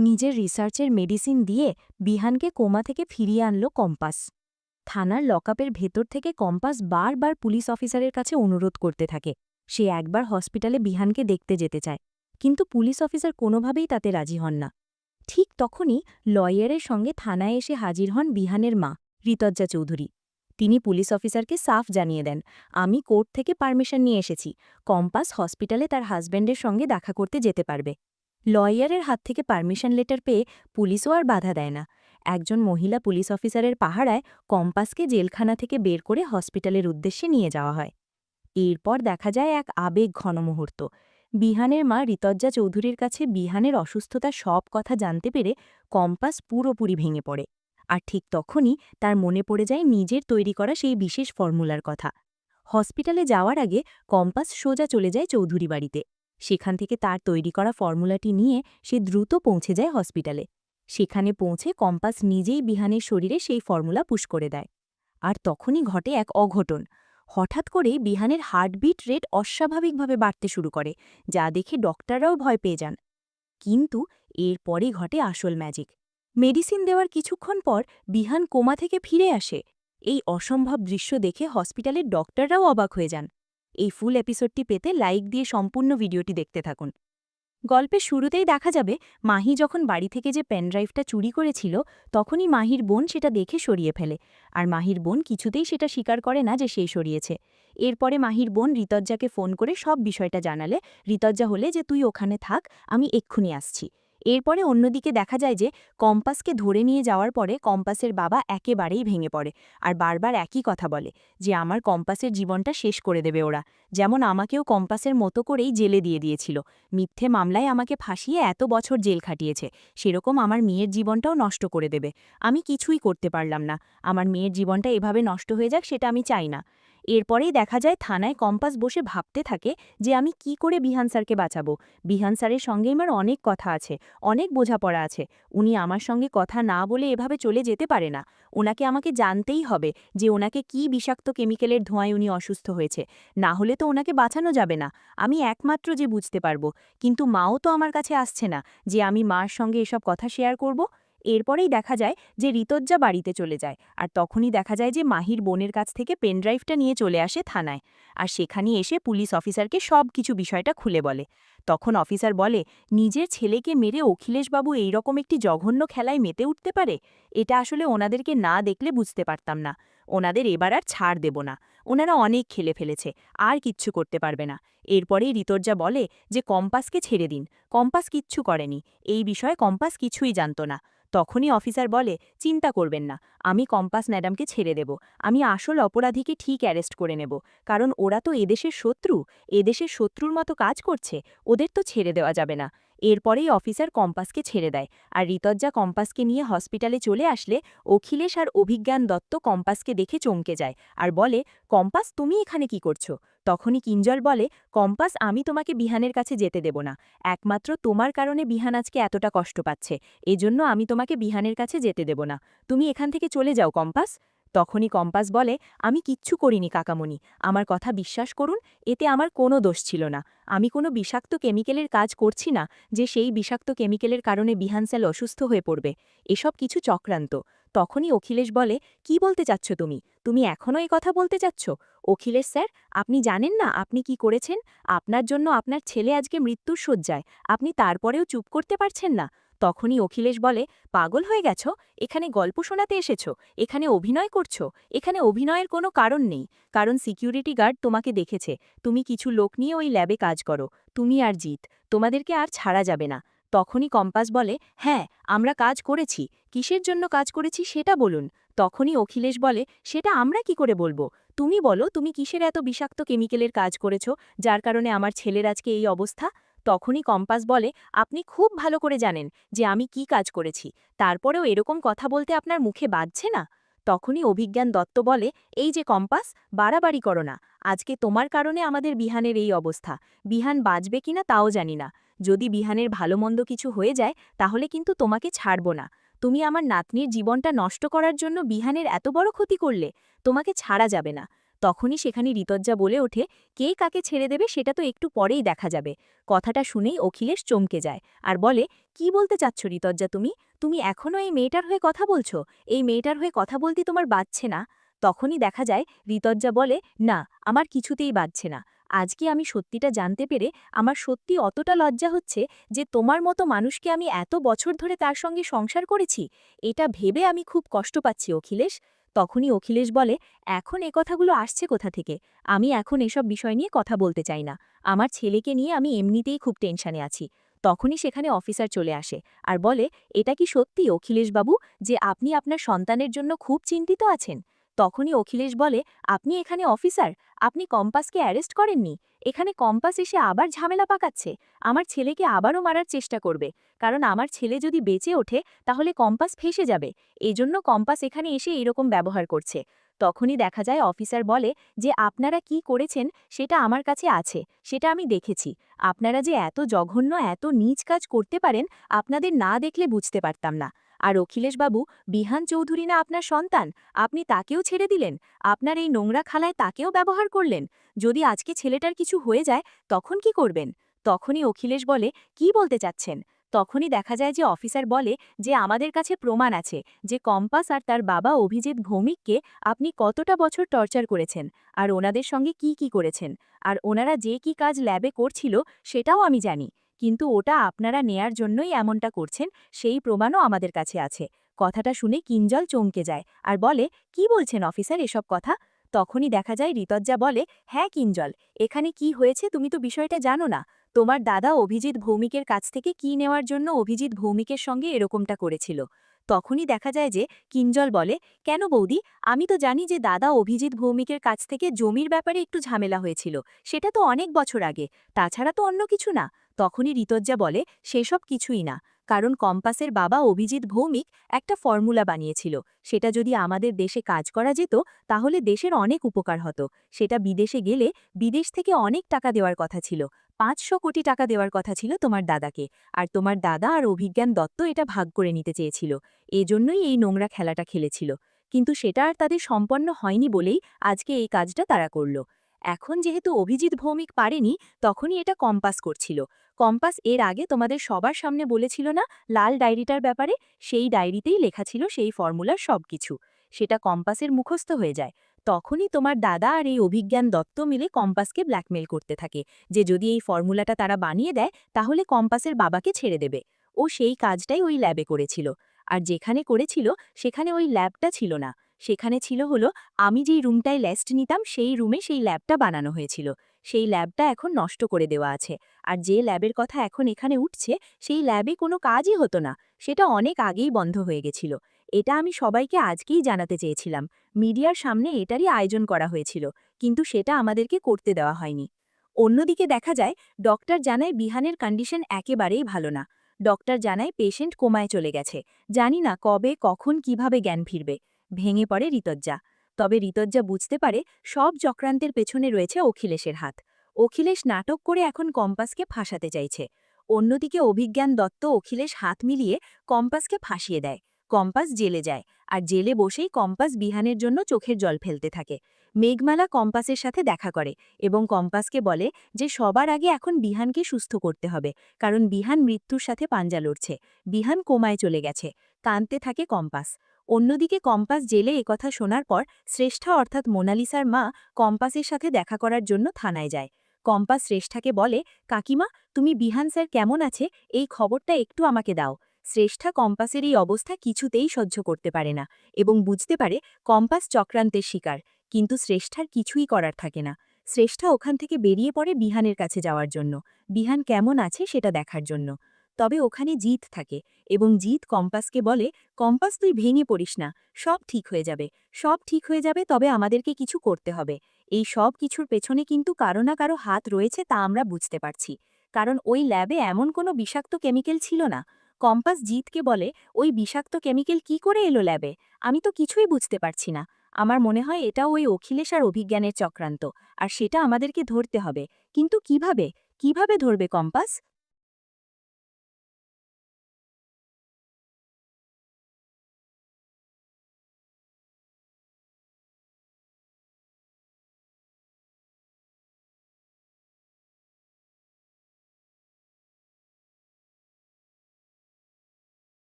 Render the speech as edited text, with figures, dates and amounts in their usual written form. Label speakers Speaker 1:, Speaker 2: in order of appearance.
Speaker 1: নিজের রিসার্চের মেডিসিন দিয়ে বিহানকে কোমা থেকে ফিরিয়ে আনল কম্পাস। থানার লকআপের ভেতর থেকে কম্পাস বারবার পুলিশ অফিসারের কাছে অনুরোধ করতে থাকে। সে একবার হসপিটালে বিহানকে দেখতে যেতে চায়, কিন্তু পুলিশ অফিসার কোনোভাবেই তাতে রাজি হন না। ঠিক তখনই লয়ারের সঙ্গে থানায় এসে হাজির হন বিহানের মা, ঋতজ্জা চৌধুরী। তিনি পুলিশ অফিসারকে সাফ জানিয়ে দেন, আমি কোর্ট থেকে পারমিশন নিয়ে এসেছি, কম্পাস হসপিটালে তার হাজব্যান্ডের সঙ্গে দেখা করতে যেতে পারবে। লয়ারের হাত থেকে পারমিশন লেটার পেয়ে পুলিশও আর বাধা দেয় না। একজন মহিলা পুলিশ অফিসারের পাহারায় কম্পাসকে জেলখানা থেকে বের করে হসপিটালের উদ্দেশ্যে নিয়ে যাওয়া হয়। এরপর দেখা যায় এক আবেগ ঘন মুহূর্ত। বিহানের মা ঋতজ্জা চৌধুরীর কাছে বিহানের অসুস্থতার সব কথা জানতে পেরে কম্পাস পুরোপুরি ভেঙে পড়ে। আর ঠিক তখনই তার মনে পড়ে যায় নিজের তৈরি করা সেই বিশেষ ফর্মুলার কথা। হসপিটালে যাওয়ার আগে কম্পাস সোজা চলে যায় চৌধুরী বাড়িতে। সেখান থেকে তার তৈরি করা ফর্মুলাটি নিয়ে সে দ্রুত পৌঁছে যায় হসপিটালে। সেখানে পৌঁছে কম্পাস নিজেই বিহানের শরীরে সেই ফর্মুলা পুশ করে দেয়। আর তখনই ঘটে এক অঘটন। হঠাৎ করে বিহানের হার্টবিট রেট অস্বাভাবিকভাবে বাড়তে শুরু করে, যা দেখে ডক্টররাও ভয় পেয়ে যান। কিন্তু এরপরই ঘটে আসল ম্যাজিক। মেডিসিন দেওয়ার কিছুক্ষণ পর বিহান কোমা থেকে ফিরে আসে। এই অসম্ভব দৃশ্য দেখে হসপিটালের ডক্টররাও অবাক হয়ে যান। এই ফুল এপিসোডটি পেতে লাইক দিয়ে সম্পূর্ণ ভিডিওটি দেখতে থাকুন। গল্পের শুরুতেই দেখা যাবে মাহি যখন বাড়ি থেকে যে পেনড্রাইভটা চুরি করেছিল, তখনই মাহির বোন সেটা দেখে সরিয়ে ফেলে। আর মাহির বোন কিছুতেই সেটা স্বীকার করে না যে সেই সরিয়েছে। এরপরে মাহির বোন ঋতজ্জাকে ফোন করে সব বিষয়টা জানালে ঋতজ্জা হলে যে তুই ওখানে থাক, আমি এক্ষুনি আসছি। এরপরে অন্যদিকে দেখা যায় যে কম্পাসকে ধরে নিয়ে যাওয়ার পরে কম্পাসের বাবা একেবারেই ভেঙে পড়ে। আর বারবার একই কথা বলে যে আমার কম্পাসের জীবনটা শেষ করে দেবে ওরা, যেমন আমাকেও কম্পাসের মতো করেই জেলে দিয়ে দিয়েছিল। মিথ্যে মামলায় আমাকে ফাঁসিয়ে এত বছর জেল খাটিয়েছে, সেরকম আমার মেয়ের জীবনটাও নষ্ট করে দেবে। আমি কিছুই করতে পারলাম না, আমার মেয়ের জীবনটা এভাবে নষ্ট হয়ে যাক সেটা আমি চাই না। এরপরেই দেখা যায় থানায় কম্পাস বসে ভাবতে থাকে যে আমি কি করে বিহান স্যারকে বাঁচাবো। বিহান স্যারের সঙ্গে আমার অনেক কথা আছে, অনেক বোঝাপড়া আছে। উনি আমার সঙ্গে কথা না বলে এভাবে চলে যেতে পারে না। ওনাকে আমাকে জানতেই হবে যে ওনাকে কি বিষাক্ত কেমিক্যালের ধোঁয়ায় উনি অসুস্থ হয়েছে, না হলে তো ওনাকে বাঁচানো যাবে না। আমি একমাত্র যে বুঝতে পারবো, কিন্তু মাও তো আমার কাছে আসছে না যে আমি মার সঙ্গে এসব কথা শেয়ার করব। এরপরেই দেখা যায় যে ঋতজ্জা বাড়িতে চলে যায়, আর তখনই দেখা যায় যে মাহির বোনের কাছ থেকে পেনড্রাইভটা নিয়ে চলে আসে থানায়। আর সেখানে এসে পুলিশ অফিসারকে সব কিছু বিষয়টা খুলে বলে। তখন অফিসার বলে, নিজের ছেলেকে মেরে অখিলেশবাবু এইরকম একটি জঘন্য খেলায় মেতে উঠতে পারে, এটা আসলে ওনাদেরকে না দেখলে বুঝতে পারতাম না। ওনাদের এবার আর ছাড় দেব না, ওনারা অনেক খেলে ফেলেছে, আর কিচ্ছু করতে পারবে না। এরপরেই ঋতজ্জা বলে যে কম্পাসকে ছেড়ে দিন, কম্পাস কিচ্ছু করেনি, এই বিষয়ে কম্পাস কিছুই জানত না। তখনই অফিসার বলে, চিন্তা করবেন না, আমি কম্পাস ম্যাডামকে ছেড়ে দেব। আমি আসল অপরাধীকে ঠিক অ্যারেস্ট করে নেব, কারণ ওরা তো এদেশের শত্রু, এদেশের শত্রুর মতো কাজ করছে, ওদের তো ছেড়ে দেওয়া যাবে না। এরপরেই অফিসার কম্পাসকে ছেড়ে দেয়। আর ঋতজ্জা কম্পাসকে নিয়ে হসপিটালে চলে আসলে অখিলেশ আর অভিজ্ঞান দত্ত কম্পাসকে দেখে চমকে যায় আর বলে, কম্পাস তুমি এখানে কি করছো? তখনই কিঞ্জল বলে, কম্পাস আমি তোমাকে বিহানের কাছে যেতে দেব না, একমাত্র তোমার কারণে বিহান আজকে এতটা কষ্ট পাচ্ছে, এজন্য আমি তোমাকে বিহানের কাছে যেতে দেব না। তুমি এখান থেকে চলে যাও কম্পাস। তখনই কম্পাস বলে, আমি কিচ্ছু করিনি কাকামণি, আমার কথা বিশ্বাস করুন, এতে আমার কোনো দোষ ছিল না। আমি কোনো বিষাক্ত কেমিক্যালের কাজ করছি না যে সেই বিষাক্ত কেমিক্যালের কারণে বিহান স্যার অসুস্থ হয়ে পড়বে, এসব কিছু চক্রান্ত। তখনই অখিলেশ বলে, কি বলতে চাচ্ছ তুমি? তুমি এখনও এই কথা বলতে চাচ্ছ? অখিলেশ স্যার, আপনি জানেন না আপনি কি করেছেন? আপনার জন্য আপনার ছেলে আজকে মৃত্যুর শয্যায়, আপনি তারপরেও চুপ করতে পারছেন না? তখনই অখিলেশ বলে, পাগল হয়ে গেছ? এখানে গল্প শোনাতে এসেছো? এখানে অভিনয় করছো? এখানে অভিনয়ের কোনো কারণ নেই, কারণ সিকিউরিটি গার্ড তোমাকে দেখেছে, তুমি কিছু লোক নিয়ে ওই ল্যাবে কাজ করো, তুমি আর জিত, তোমাদেরকে আর ছাড়া যাবে না। তখনই কম্পাস বলে, হ্যাঁ আমরা কাজ করেছি, কিসের জন্য কাজ করেছি সেটা বলুন। তখনই অখিলেশ বলে, সেটা আমরা কি করে বলবো? তুমি বলো, তুমি কিসের এত বিষাক্ত কেমিক্যালের কাজ করেছো যার কারণে আমার ছেলের আজকে এই অবস্থা? তখনই কম্পাস বলে, আপনি খুব ভালো করে জানেন যে আমি কি কাজ করেছি, তারপরেও এরকম কথা বলতে আপনার মুখে বাজছে না? তখনই অভিজ্ঞান দত্ত বলে, এই যে কম্পাস, বাড়াবাড়ি করো না, আজকে তোমার কারণে আমাদের বিহানের এই অবস্থা, বিহান বাঁচবে কিনা তাও জানি না। যদি বিহানের ভালো মন্দ কিছু হয়ে যায় তাহলে কিন্তু তোমাকে ছাড়ব না। তুমি আমার নাতনির জীবনটা নষ্ট করার জন্য বিহানের এত বড় ক্ষতি করলে, তোমাকে ছাড়া যাবে না। তখনই সেখানে ঋতজ্জা বলে ওঠে, কে কাকে ছেড়ে দেবে সেটা তো একটু পরেই দেখা যাবে। কথাটা শুনেই অখিলেশ চমকে যায় আর বলে, কি বলতে চাচ্ছ ঋতজ্জা তুমি? তুমি এখনও এই মেয়েটার হয়ে কথা বলছো? এই মেয়েটার হয়ে কথা বলতে তোমার বাজছে না? তখনই দেখা যায় ঋতজ্জা বলে, না, আমার কিছুতেই বাজছে না। আজকে আমি সত্যিটা জানতে পেরে আমার সত্যি অতটা লজ্জা হচ্ছে যে তোমার মতো মানুষকে আমি এত বছর ধরে তার সঙ্গে সংসার করেছি, এটা ভেবে আমি খুব কষ্ট পাচ্ছি অখিলেশ। তখনই অখিলেশ বলে, এখন এ কথাগুলো আসছে কোথা থেকে? আমি এখন এসব বিষয় নিয়ে কথা বলতে চাই না। আমার ছেলেকে নিয়ে আমি এমনিতেই খুব টেনশনে আছি। তখনই সেখানে অফিসার চলে আসে আর বলে, এটা কি সত্যি অখিলেশবাবু যে আপনি আপনার সন্তানের জন্য খুব চিন্তিত আছেন? তখনই অখিলেশ বলে, আপনি এখানে অফিসার, আপনি কম্পাসকে অ্যারেস্ট করেননি? এখানে কম্পাস এসে আবার ঝামেলা পাকাচ্ছে, আমার ছেলেকে আবারও মারার চেষ্টা করবে। কারণ আমার ছেলে যদি বেঁচে ওঠে তাহলে কম্পাস ফেঁসে যাবে, এজন্য কম্পাস এখানে এসে এরকম ব্যবহার করছে। তখনই দেখা যায় অফিসার বলে যে আপনারা কি করেছেন সেটা আমার কাছে আছে, সেটা আমি দেখেছি। আপনারা যে এত জঘন্য এত নীচ কাজ করতে পারেন আপনাদের না দেখলে বুঝতে পারতাম না। আর অখিলেশবাবু, বিহান চৌধুরী না আপনার সন্তান? আপনি তাকেও ছেড়ে দিলেন? আপনার এই নোংরা খালায় তাকেও ব্যবহার করলেন? যদি আজকে ছেলেটার কিছু হয়ে যায় তখন কি করবেন? তখনই অখিলেশ বলে, কি বলতে চাচ্ছেন? তখনই দেখা যায় যে অফিসার বলে যে আমাদের কাছে প্রমাণ আছে যে কম্পাস আর তার বাবা অভিজিৎ ভৌমিককে আপনি কতটা বছর টর্চার করেছেন, আর ওনাদের সঙ্গে কি কি করেছেন, আর ওনারা যে কি কাজ ল্যাবে করছিল সেটাও আমি জানি। কিন্তু ওটা আপনারা নেয়ার জন্যই এমনটা করছেন, সেই প্রমাণও আমাদের কাছে আছে। কথাটা শুনে কিঞ্জল চমকে যায় আর বলে, কি বলছেন অফিসার এসব কথা? তখনই দেখা যায় ঋতজ্জা বলে, হ্যাঁ কিঞ্জল, এখানে কি হয়েছে তুমি তো বিষয়টা জানো না। তোমার দাদা অভিজিৎ ভৌমিকের কাছ থেকে কি নেওয়ার জন্য অভিজিৎ ভৌমিকের সঙ্গে এরকমটা করেছিল। তখনই দেখা যায় যে কিঞ্জল বলে, কেন বৌদি, আমি তো জানি যে দাদা অভিজিৎ ভৌমিকের কাছ থেকে জমির ব্যাপারে একটু ঝামেলা হয়েছিল, সেটা তো অনেক বছর আগে, তাছাড়া তো অন্য কিছু না। তখনই ঋতজ্জা বলে, সেসব কিছুই না, কারণ কম্পাসের বাবা অভিজিৎ ভৌমিক একটা ফর্মুলা বানিয়েছিল, সেটা যদি আমাদের দেশে কাজ করা যেত তাহলে দেশের অনেক উপকার হতো। সেটা বিদেশে গেলে বিদেশ থেকে অনেক টাকা দেওয়ার কথা ছিল, ৫০০ কোটি টাকা দেওয়ার কথা ছিল তোমার দাদাকে, আর তোমার দাদা আর অভিজ্ঞান দত্ত এটা ভাগ করে নিতে চেয়েছিল, এজন্যই এই নোংরা খেলাটা খেলেছিল। কিন্তু সেটা আর তাদের সম্পন্ন হয়নি বলেই আজকে এই কাজটা তারা করল। এখন যেহেতু অভিজিৎ ভৌমিক পারেনি, তখনই এটা কম্পাস করছিল। কম্পাস এর আগে তোমাদের সবার সামনে বলেছিল না লাল ডায়েরিটার ব্যাপারে, সেই ডায়েরিতেই লেখা ছিল সেই ফর্মুলার সবকিছু। সেটা কম্পাসের মুখস্থ হয়ে যায়। তখনই তোমার দাদা আর এই অভিজ্ঞান দত্ত মিলে কম্পাসকে ব্ল্যাকমেল করতে থাকে যে যদি এই ফর্মুলাটা তারা বানিয়ে দেয় তাহলে কম্পাসের বাবাকে ছেড়ে দেবে। ও সেই কাজটাই ওই ল্যাবে করেছিল। আর যেখানে করেছিল সেখানে ওই ল্যাবটা ছিল না, সেখানে ছিল হলো আমি যেই রুমটায় লেস্ট নিতাম সেই রুমে সেই ল্যাবটা বানানো হয়েছিল। সেই ল্যাবটা এখন নষ্ট করে দেওয়া আছে। আর যে ল্যাবের কথা এখন এখানে উঠছে সেই ল্যাবে কোনো কাজই হতো না, সেটা অনেক আগেই বন্ধ হয়ে গেছিল। এটা আমি সবাইকে আজকেই জানাতে চেয়েছিলাম, মিডিয়ার সামনে এটারই আয়োজন করা হয়েছিল, কিন্তু সেটা আমাদেরকে করতে দেওয়া হয়নি। অন্যদিকে দেখা যায় ডক্টর জানায় বিহানের কন্ডিশন একেবারেই ভালো না। ডক্টর জানায় পেশেন্ট কোমায় চলে গেছে, জানি না কবে কখন কিভাবে জ্ঞান ফিরবে। ভেঙে পড়ে ঋতজ্জা। তবে ঋতজ্জা বুঝতে পারে সব চক্রান্তের পেছনে রয়েছে অখিলেশের হাত। অখিলেশ নাটক করে এখন কম্পাসকে ফাঁসাতে চাইছে। অন্যদিকে অভিজ্ঞান দত্ত অখিলেশ হাত মিলিয়ে কম্পাসকে ফাঁসিয়ে দেয়। কম্পাস জেলে যায়, আর জেলে বসেই কম্পাস বিহানের জন্য চোখের জল ফেলতে থাকে। মেঘমালা কম্পাসের সাথে দেখা করে এবং কম্পাসকে বলে যে সবার আগে এখন বিহানকে সুস্থ করতে হবে, কারণ বিহান মৃত্যুর সাথে পাঞ্জা লড়ছে, বিহান কোমায় চলে গেছে। কাঁদতে থাকে কম্পাস। অন্যদিকে কম্পাস জেলে একথা শোনার পর শ্রেষ্ঠা অর্থাৎ মোনালিসার মা কম্পাসের সাথে দেখা করার জন্য থানায় যায়। কম্পাস শ্রেষ্ঠাকে বলে, কাকিমা, তুমি বিহান স্যার কেমন আছে এই খবরটা একটু আমাকে দাও। শ্রেষ্ঠা কম্পাসের এই অবস্থা কিছুতেই সহ্য করতে পারে না এবং বুঝতে পারে কম্পাস চক্রান্তের শিকার, কিন্তু শ্রেষ্ঠার কিছুই করার থাকে না। শ্রেষ্ঠা ওখান থেকে বেরিয়ে পড়ে বিহানের কাছে যাওয়ার জন্য, বিহান কেমন আছে সেটা দেখার জন্য। তবে ওখানে জিত থাকে এবং জিত কম্পাসকে বলে, কম্পাস তুই ভেঙে পড়িস না, সব ঠিক হয়ে যাবে, সব ঠিক হয়ে যাবে, তবে আমাদেরকে কিছু করতে হবে। এই সব কিছুর পেছনে কিন্তু কারো না কারো হাত রয়েছে তা আমরা বুঝতে পারছি, কারণ ওই ল্যাবে এমন কোনো বিষাক্ত কেমিক্যাল ছিল না। কম্পাস জিতকে বলে, ওই বিষাক্ত কেমিক্যাল কি করে এলো ল্যাবে? আমি তো কিছুই বুঝতে পারছি না। আমার মনে হয় এটাও ওই অখিলেশ আর অভিজ্ঞানের চক্রান্ত, আর সেটা আমাদেরকে ধরতে হবে। কিন্তু কিভাবে, কিভাবে ধরবে কম্পাস?